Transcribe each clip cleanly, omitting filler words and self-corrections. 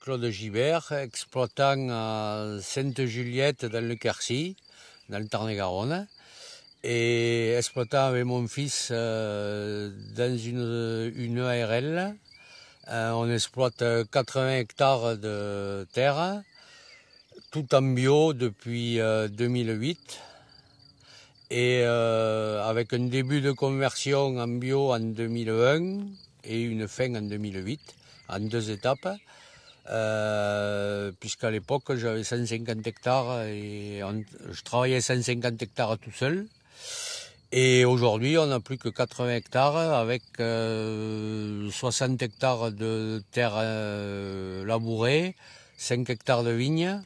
Claude Gibert, exploitant à Sainte-Juliette dans le Quercy, dans le Tarn-et-Garonne, et exploitant avec mon fils dans une ARL. On exploite 80 hectares de terre, tout en bio depuis 2008. Et avec un début de conversion en bio en 2001 et une fin en 2008, en 2 étapes, puisqu'à l'époque j'avais 150 hectares et je travaillais 150 hectares tout seul. Et aujourd'hui on n'a plus que 80 hectares avec 60 hectares de terre labourée, 5 hectares de vignes,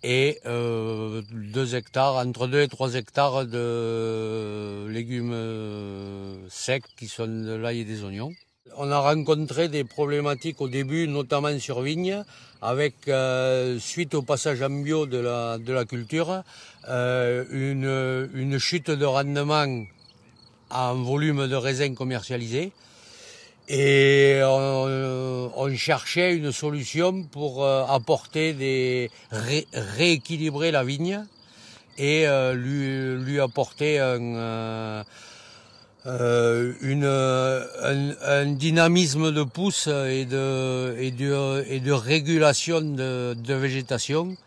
et 2 hectares, entre 2 et 3 hectares de légumes secs qui sont de l'ail et des oignons. On a rencontré des problématiques au début, notamment sur vigne, avec, suite au passage en bio de la culture, une chute de rendement en volume de raisin commercialisé. Et on cherchait une solution pour apporter rééquilibrer la vigne et lui apporter un dynamisme de pousse et de régulation de végétation.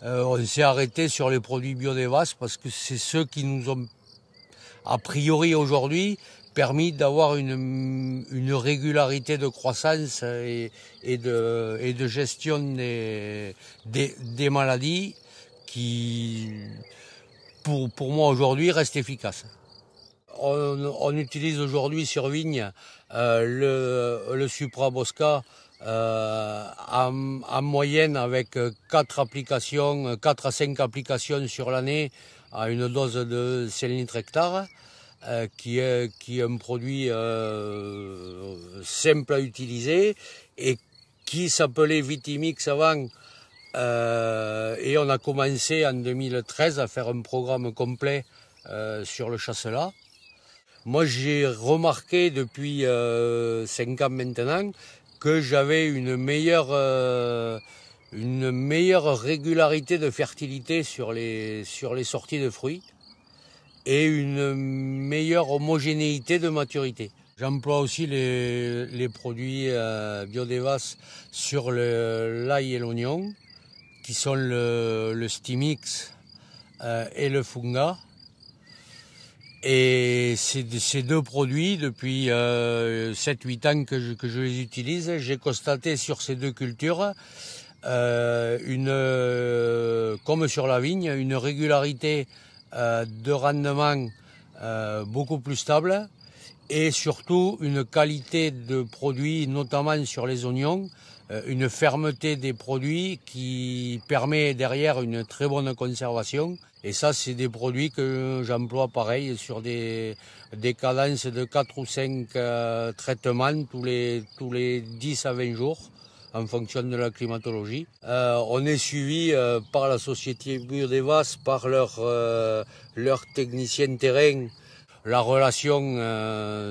On s'est arrêté sur les produits Biodevas parce que c'est ceux qui nous ont, a priori aujourd'hui, permis d'avoir une régularité de croissance et de gestion des maladies qui, pour moi aujourd'hui, restent efficaces. On utilise aujourd'hui sur vigne le Supra Bosca en moyenne avec 4 à 5 applications sur l'année à une dose de 5 litres hectare. Qui est un produit simple à utiliser et qui s'appelait Vitimix avant. Et on a commencé en 2013 à faire un programme complet sur le chasselas. Moi j'ai remarqué depuis 5 ans maintenant que j'avais une meilleure régularité de fertilité sur les sorties de fruits et une meilleure homogénéité de maturité. J'emploie aussi les produits Biodevas sur l'ail et l'oignon, qui sont le Stimix et le Funga. Et ces 2 produits, depuis 7-8 ans que je les utilise, j'ai constaté sur ces 2 cultures, comme sur la vigne, une régularité de rendement beaucoup plus stable et surtout une qualité de produit, notamment sur les oignons, une fermeté des produits qui permet derrière une très bonne conservation. Et ça, c'est des produits que j'emploie pareil sur des cadences de 4 ou 5 traitements tous les 10 à 20 jours. En fonction de la climatologie. On est suivi par la société Biodevas, par leur technicien terrain. La relation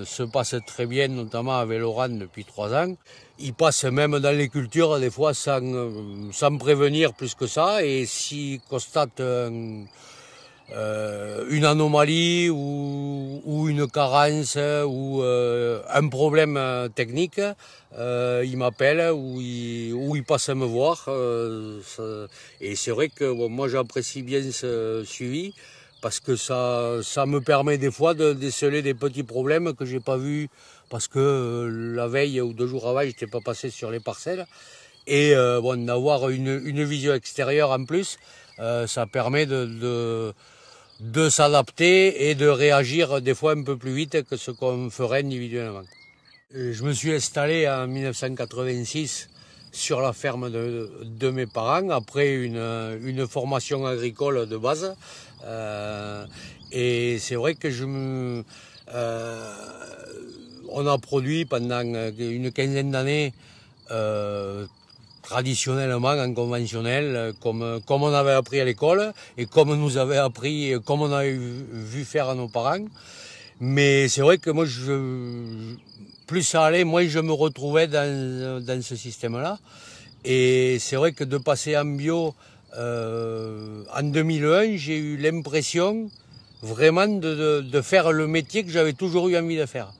se passe très bien, notamment avec Laurent depuis 3 ans. Ils passent même dans les cultures, des fois sans prévenir plus que ça, et s'ils constatent une anomalie ou une carence ou un problème technique, il m'appelle ou il passe à me voir. Et c'est vrai que bon, moi j'apprécie bien ce suivi parce que ça me permet des fois de déceler des petits problèmes que j'ai pas vus parce que la veille ou 2 jours avant j'étais pas passé sur les parcelles. Et bon, d'avoir une vision extérieure en plus, ça permet de s'adapter et de réagir des fois un peu plus vite que ce qu'on ferait individuellement. Je me suis installé en 1986 sur la ferme de mes parents après une formation agricole de base. Et c'est vrai que on a produit pendant une quinzaine d'années traditionnellement en conventionnel, comme on avait appris à l'école et comme on avait vu faire à nos parents. Mais c'est vrai que moi, plus ça allait, moins je me retrouvais dans ce système-là. Et c'est vrai que de passer en bio en 2001, j'ai eu l'impression vraiment de faire le métier que j'avais toujours eu envie de faire.